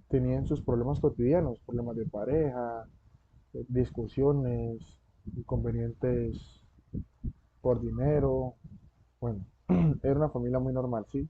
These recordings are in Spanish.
tenían sus problemas cotidianos, problemas de pareja, discusiones, inconvenientes por dinero. Bueno, era una familia muy normal, ¿sí?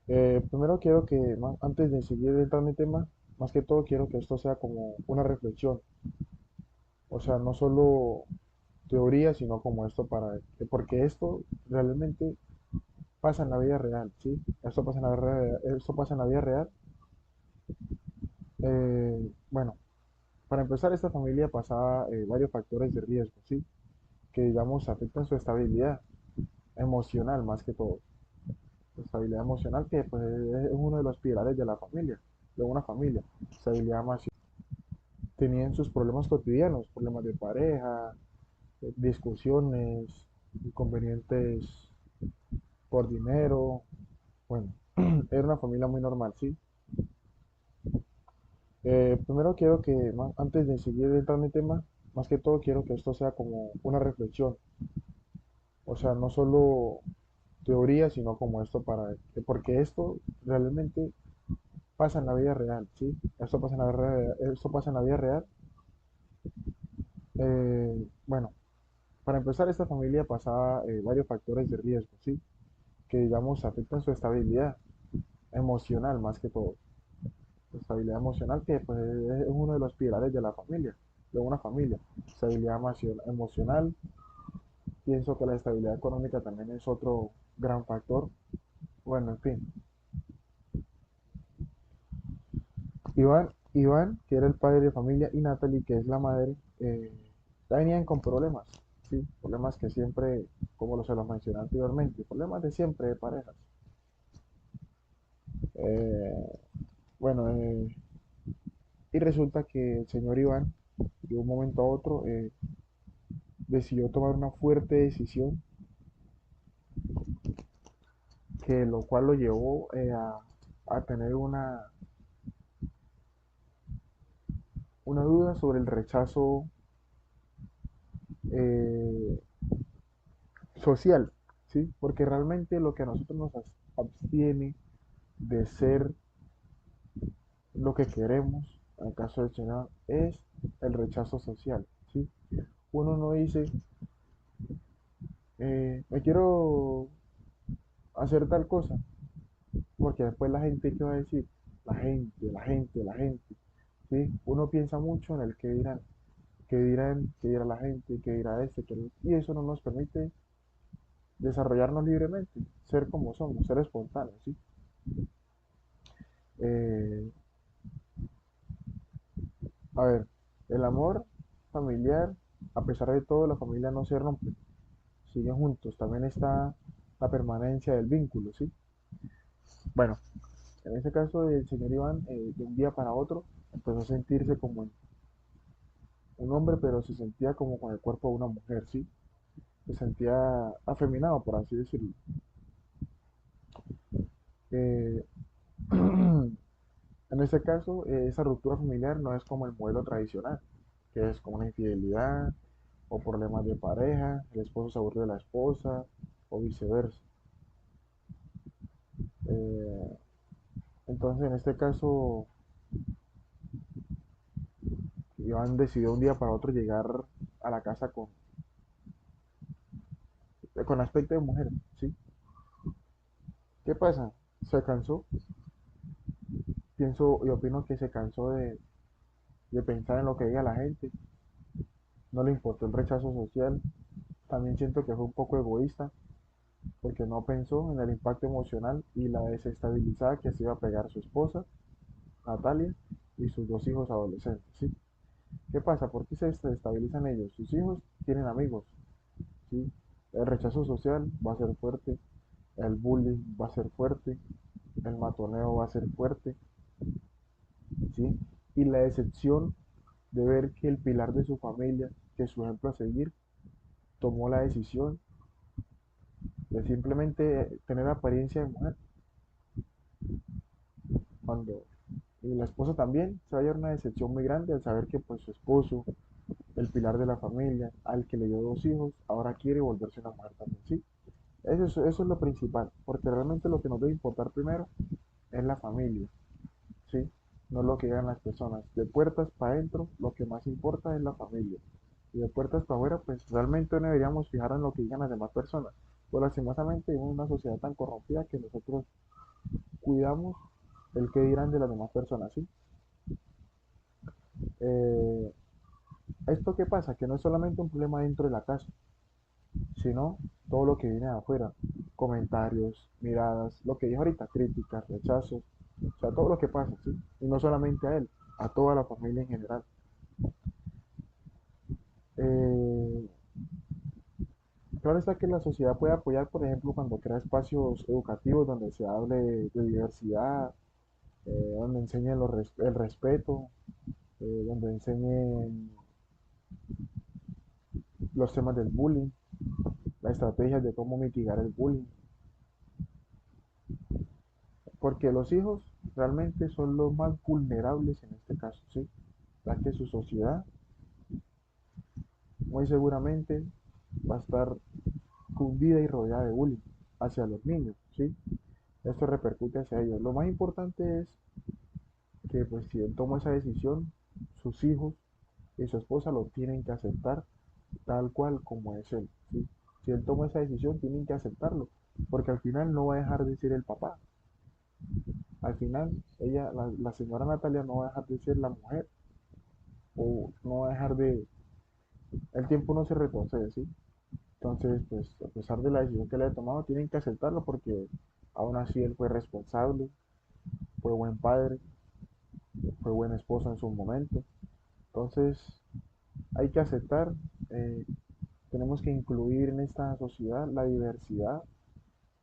Primero quiero que, antes de seguir entrando en tema, más que todo quiero que esto sea como una reflexión. O sea, no solo teoría, sino como esto porque esto realmente pasa en la vida real, ¿sí? Esto pasa en la vida real, esto pasa en la vida real. Bueno, para empezar, esta familia pasaba varios factores de riesgo, ¿sí? Que, digamos, afectan su estabilidad emocional más que todo. Su estabilidad emocional, que pues, es uno de los pilares de la familia, de una familia. Estabilidad emocional. Tenían sus problemas cotidianos, problemas de pareja, discusiones, inconvenientes por dinero. Bueno, era una familia muy normal, ¿sí? Primero quiero que, antes de seguir entrando en tema, más que todo quiero que esto sea como una reflexión. O sea, no solo teoría, sino como esto porque esto realmente pasa en la vida real, ¿sí? Esto pasa en la vida real. Esto pasa en la vida real. Bueno, para empezar, esta familia pasaba varios factores de riesgo, ¿sí? Que, digamos, afectan su estabilidad emocional más que todo. Su estabilidad emocional, que pues, es uno de los pilares de la familia, de una familia. Estabilidad emocional. Pienso que la estabilidad económica también es otro gran factor. Bueno, en fin. Iván, que era el padre de familia, y Natalie, que es la madre, ya venían con problemas, ¿sí? Problemas que siempre, como se los mencioné anteriormente, problemas de siempre de parejas. Eh, bueno, y resulta que el señor Iván, de un momento a otro, decidió tomar una fuerte decisión, que lo cual lo llevó a tener una duda sobre el rechazo eh, social, ¿sí? Porque realmente lo que a nosotros nos abstiene de ser lo que queremos, en el caso del Señor, es el rechazo social, ¿sí? Uno no dice, me quiero hacer tal cosa, porque después la gente, ¿qué va a decir? La gente, ¿sí? Uno piensa mucho en el qué dirá la gente, qué dirá este, y eso no nos permite desarrollarnos libremente, ser como somos, ser espontáneos, ¿sí? Eh, a ver, el amor familiar, a pesar de todo, la familia no se rompe, siguen juntos. También está la permanencia del vínculo, ¿sí? Bueno, en este caso el señor Iván, de un día para otro, empezó a sentirse como un hombre, pero se sentía como con el cuerpo de una mujer, ¿sí? Se sentía afeminado, por así decirlo. Eh, en este caso, esa ruptura familiar no es como el modelo tradicional, que es como una infidelidad o problemas de pareja, el esposo se aburre de la esposa o viceversa. Eh, entonces, en este caso, Iván decidió un día para otro llegar a la casa con aspecto de mujer, ¿sí? ¿Qué pasa? Se cansó, pienso y opino que se cansó de pensar en lo que diga la gente, no le importó el rechazo social, también siento que fue un poco egoísta porque no pensó en el impacto emocional y la desestabilizada que se iba a pegar su esposa, Natalia, y sus dos hijos adolescentes, ¿sí? ¿Qué pasa? ¿Por qué se desestabilizan ellos? Sus hijos tienen amigos, ¿sí? El rechazo social va a ser fuerte, el bullying va a ser fuerte, el matoneo va a ser fuerte, ¿sí? Y la decepción de ver que el pilar de su familia, que es su ejemplo a seguir, tomó la decisión de simplemente tener apariencia de mujer, cuando y la esposa también se va a llevar una decepción muy grande al saber que pues su esposo, el pilar de la familia, al que le dio dos hijos, ahora quiere volverse una mujer también, ¿sí? Eso es lo principal, porque realmente lo que nos debe importar primero es la familia. ¿sí? No lo que digan las personas. De puertas para adentro, lo que más importa es la familia. Y de puertas para afuera, pues realmente no deberíamos fijar en lo que digan las demás personas. Pues lastimosamente vivimos en una sociedad tan corrompida que nosotros cuidamos el que dirán de las demás personas, ¿sí? Eh, ¿Esto qué pasa? Que no es solamente un problema dentro de la casa, sino todo lo que viene de afuera. Comentarios, miradas, lo que dijo ahorita, críticas, rechazos, o sea, todo lo que pasa, ¿sí? Y no solamente a él, a toda la familia en general. Eh, claro está que la sociedad puede apoyar, por ejemplo, cuando crea espacios educativos donde se hable de diversidad, donde enseñen el respeto, donde enseñen los temas del bullying, las estrategias de cómo mitigar el bullying, porque los hijos realmente son los más vulnerables en este caso, ¿sí? Ya que su sociedad muy seguramente va a estar cundida y rodeada de bullying hacia los niños, ¿sí? Esto repercute hacia ellos. Lo más importante es que pues si él toma esa decisión, sus hijos y su esposa lo tienen que aceptar tal cual como es él, ¿sí? Si él toma esa decisión, tienen que aceptarlo, porque al final no va a dejar de ser el papá. Al final, ella, la señora Natalia no va a dejar de ser la mujer, o no va a dejar de... El tiempo no se retrocede, ¿sí? Entonces, pues, a pesar de la decisión que le ha tomado, tienen que aceptarlo porque aún así él fue responsable, fue buen padre, fue buen esposo en su momento. Entonces, hay que aceptar, eh, tenemos que incluir en esta sociedad la diversidad,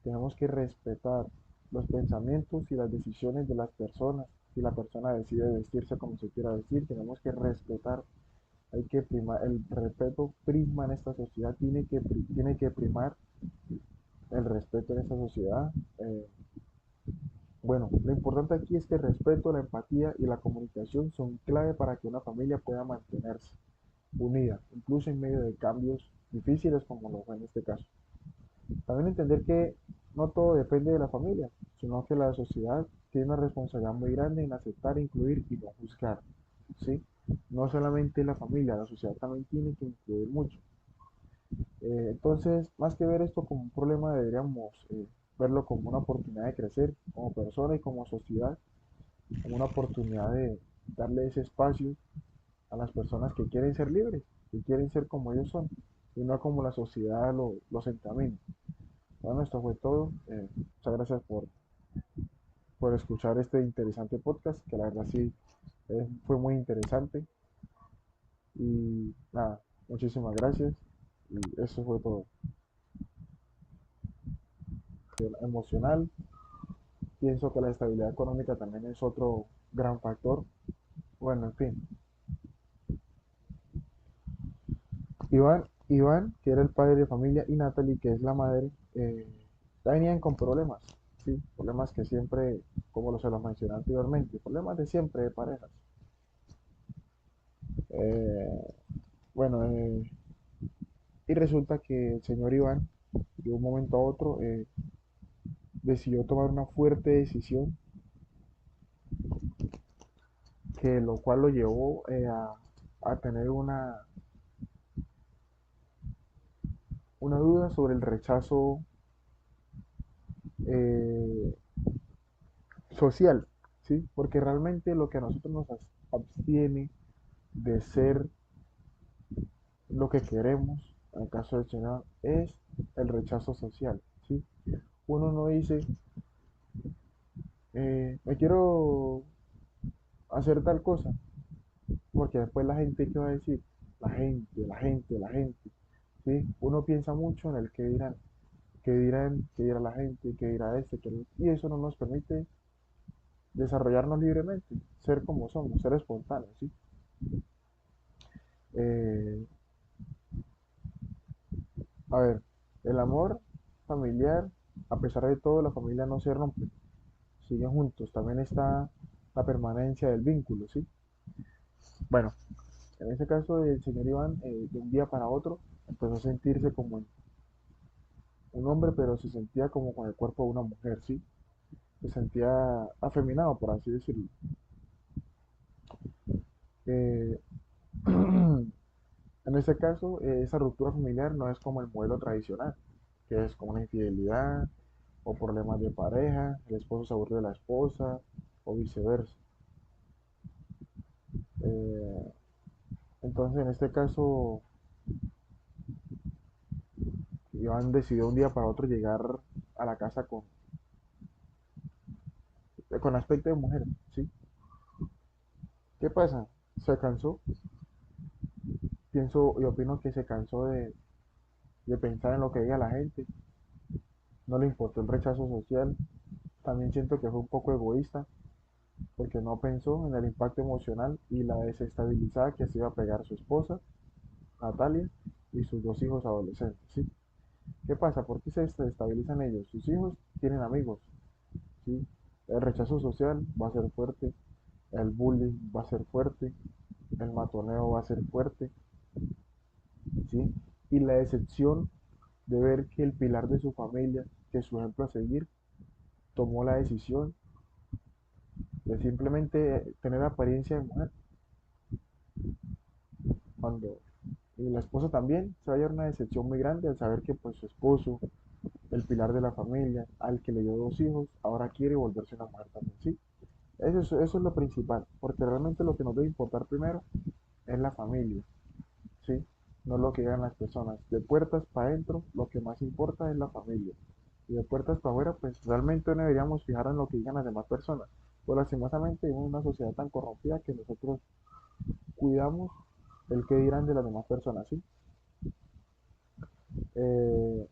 tenemos que respetar los pensamientos y las decisiones de las personas. Si la persona decide vestirse como se quiera vestir, tenemos que respetar. Hay que primar, el respeto prima en esta sociedad, tiene que primar el respeto en esta sociedad. Bueno, lo importante aquí es que el respeto, la empatía y la comunicación son clave para que una familia pueda mantenerse unida, incluso en medio de cambios difíciles como lo fue en este caso. También entender que no todo depende de la familia, sino que la sociedad tiene una responsabilidad muy grande en aceptar, incluir y no juzgar, ¿sí? No solamente la familia, la sociedad también tiene que incluir mucho. Entonces, más que ver esto como un problema, deberíamos verlo como una oportunidad de crecer como persona y como sociedad, como una oportunidad de darle ese espacio a las personas que quieren ser libres, que quieren ser como ellos son, y no como la sociedad los encamina. Bueno, esto fue todo. Muchas gracias por escuchar este interesante podcast, que la verdad sí fue muy interesante. Y nada, muchísimas gracias. Y eso fue todo. Emocional. Pienso que la estabilidad económica también es otro gran factor. Bueno, en fin. Iván, que era el padre de familia, y Natalie, que es la madre, ya venían con problemas, ¿sí? Problemas que siempre, como se los mencioné anteriormente, problemas de siempre de parejas. Eh, bueno, y resulta que el señor Iván, de un momento a otro, decidió tomar una fuerte decisión, que lo cual lo llevó a tener una duda sobre el rechazo eh, social, ¿sí? Porque realmente lo que a nosotros nos abstiene de ser lo que queremos, en el caso del Señor, es el rechazo social, ¿sí? Uno no dice, me quiero hacer tal cosa, porque después la gente, ¿qué va a decir? La gente, ¿sí? Uno piensa mucho en el qué dirá la gente, qué dirá este, y eso no nos permite desarrollarnos libremente, ser como somos, ser espontáneos, ¿sí? Eh, a ver, el amor familiar, a pesar de todo, la familia no se rompe, siguen juntos, también está la permanencia del vínculo, ¿sí? Bueno, en ese caso el señor Iván, de un día para otro, empezó a sentirse como un hombre, pero se sentía como con el cuerpo de una mujer, ¿sí? se sentía afeminado, por así decirlo. Eh, en este caso, esa ruptura familiar no es como el modelo tradicional, que es como una infidelidad o problemas de pareja, el esposo se aburre de la esposa o viceversa. Eh, entonces, en este caso, Iván decidió un día para otro llegar a la casa con aspecto de mujer, ¿sí? ¿Qué pasa? Se cansó, pienso y opino que se cansó de pensar en lo que diga la gente, no le importó el rechazo social, también siento que fue un poco egoísta porque no pensó en el impacto emocional y la desestabilizada que se iba a pegar su esposa, Natalia, y sus dos hijos adolescentes, ¿sí? ¿Qué pasa? ¿Por qué se desestabilizan ellos? Sus hijos tienen amigos, ¿sí? El rechazo social va a ser fuerte, el bullying va a ser fuerte, el matoneo va a ser fuerte, ¿sí? Y la decepción de ver que el pilar de su familia, que es su ejemplo a seguir, tomó la decisión de simplemente tener apariencia de mujer, cuando y la esposa también se va a llevar una decepción muy grande al saber que pues su esposo, el pilar de la familia, al que le dio dos hijos, ahora quiere volverse una mujer también, ¿sí? Eso es lo principal, porque realmente lo que nos debe importar primero es la familia, ¿sí? No lo que digan las personas. De puertas para adentro, lo que más importa es la familia. Y de puertas para afuera, pues realmente no deberíamos fijar en lo que digan las demás personas. Pues lastimosamente vivimos en una sociedad tan corrompida que nosotros cuidamos el que dirán de las demás personas, ¿sí? Eh,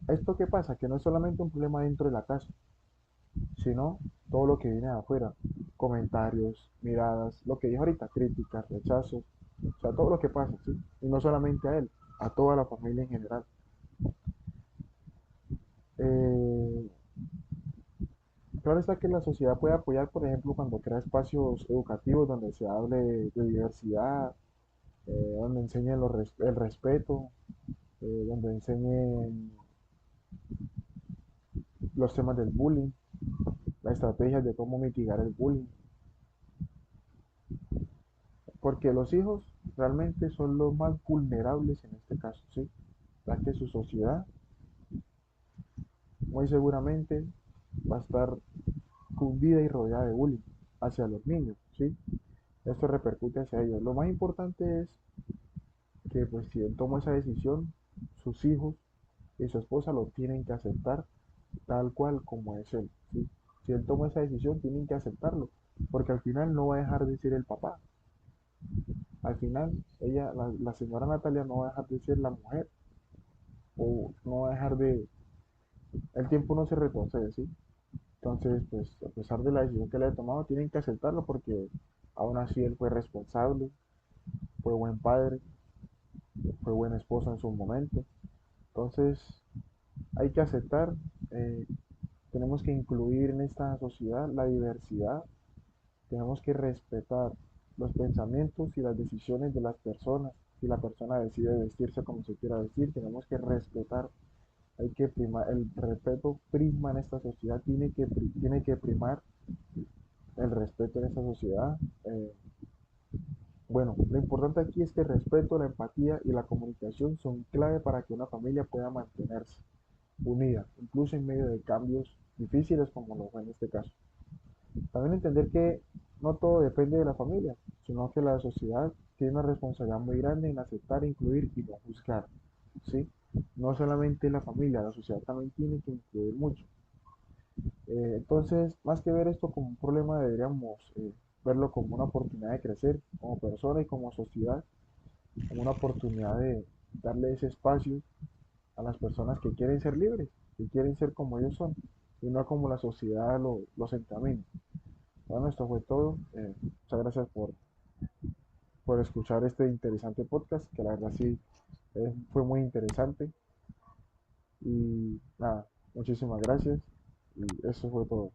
¿Esto qué pasa? Que no es solamente un problema dentro de la casa, sino todo lo que viene de afuera. Comentarios, miradas, lo que dijo ahorita, críticas, rechazos, o sea, todo lo que pasa, ¿sí? Y no solamente a él, a toda la familia en general. Eh, claro está que la sociedad puede apoyar, por ejemplo, cuando crea espacios educativos donde se hable de diversidad, donde enseñen el respeto, donde enseñen los temas del bullying, las estrategias de cómo mitigar el bullying, porque los hijos realmente son los más vulnerables en este caso, ¿sí? Ya que su sociedad muy seguramente va a estar cundida y rodeada de bullying hacia los niños, ¿sí? Esto repercute hacia ellos. Lo más importante es que pues si él toma esa decisión, sus hijos y su esposa lo tienen que aceptar tal cual como es él, ¿sí? Si él toma esa decisión, tienen que aceptarlo, porque al final no va a dejar de ser el papá. Al final, la señora Natalia no va a dejar de ser la mujer, o no va a dejar de... El tiempo no se retrocede, ¿sí? Entonces, pues, a pesar de la decisión que le ha tomado, tienen que aceptarlo porque aún así él fue responsable, fue buen padre, fue buen esposo en su momento. Entonces, hay que aceptar, eh, tenemos que incluir en esta sociedad la diversidad, tenemos que respetar los pensamientos y las decisiones de las personas. Si la persona decide vestirse como se quiera vestir, tenemos que respetar. Hay que primar, el respeto prima en esta sociedad, tiene que primar el respeto en esta sociedad. Bueno, lo importante aquí es que el respeto, la empatía y la comunicación son clave para que una familia pueda mantenerse unida, incluso en medio de cambios difíciles como lo fue en este caso. También entender que no todo depende de la familia, sino que la sociedad tiene una responsabilidad muy grande en aceptar, incluir y no juzgar, ¿sí? No solamente la familia, la sociedad también tiene que incluir mucho. Entonces, más que ver esto como un problema, deberíamos verlo como una oportunidad de crecer como persona y como sociedad, como una oportunidad de darle ese espacio a las personas que quieren ser libres, que quieren ser como ellos son, y no como la sociedad los encamina. Bueno, esto fue todo. Muchas gracias por escuchar este interesante podcast, que la verdad sí fue muy interesante. Y nada, muchísimas gracias. Y eso fue todo.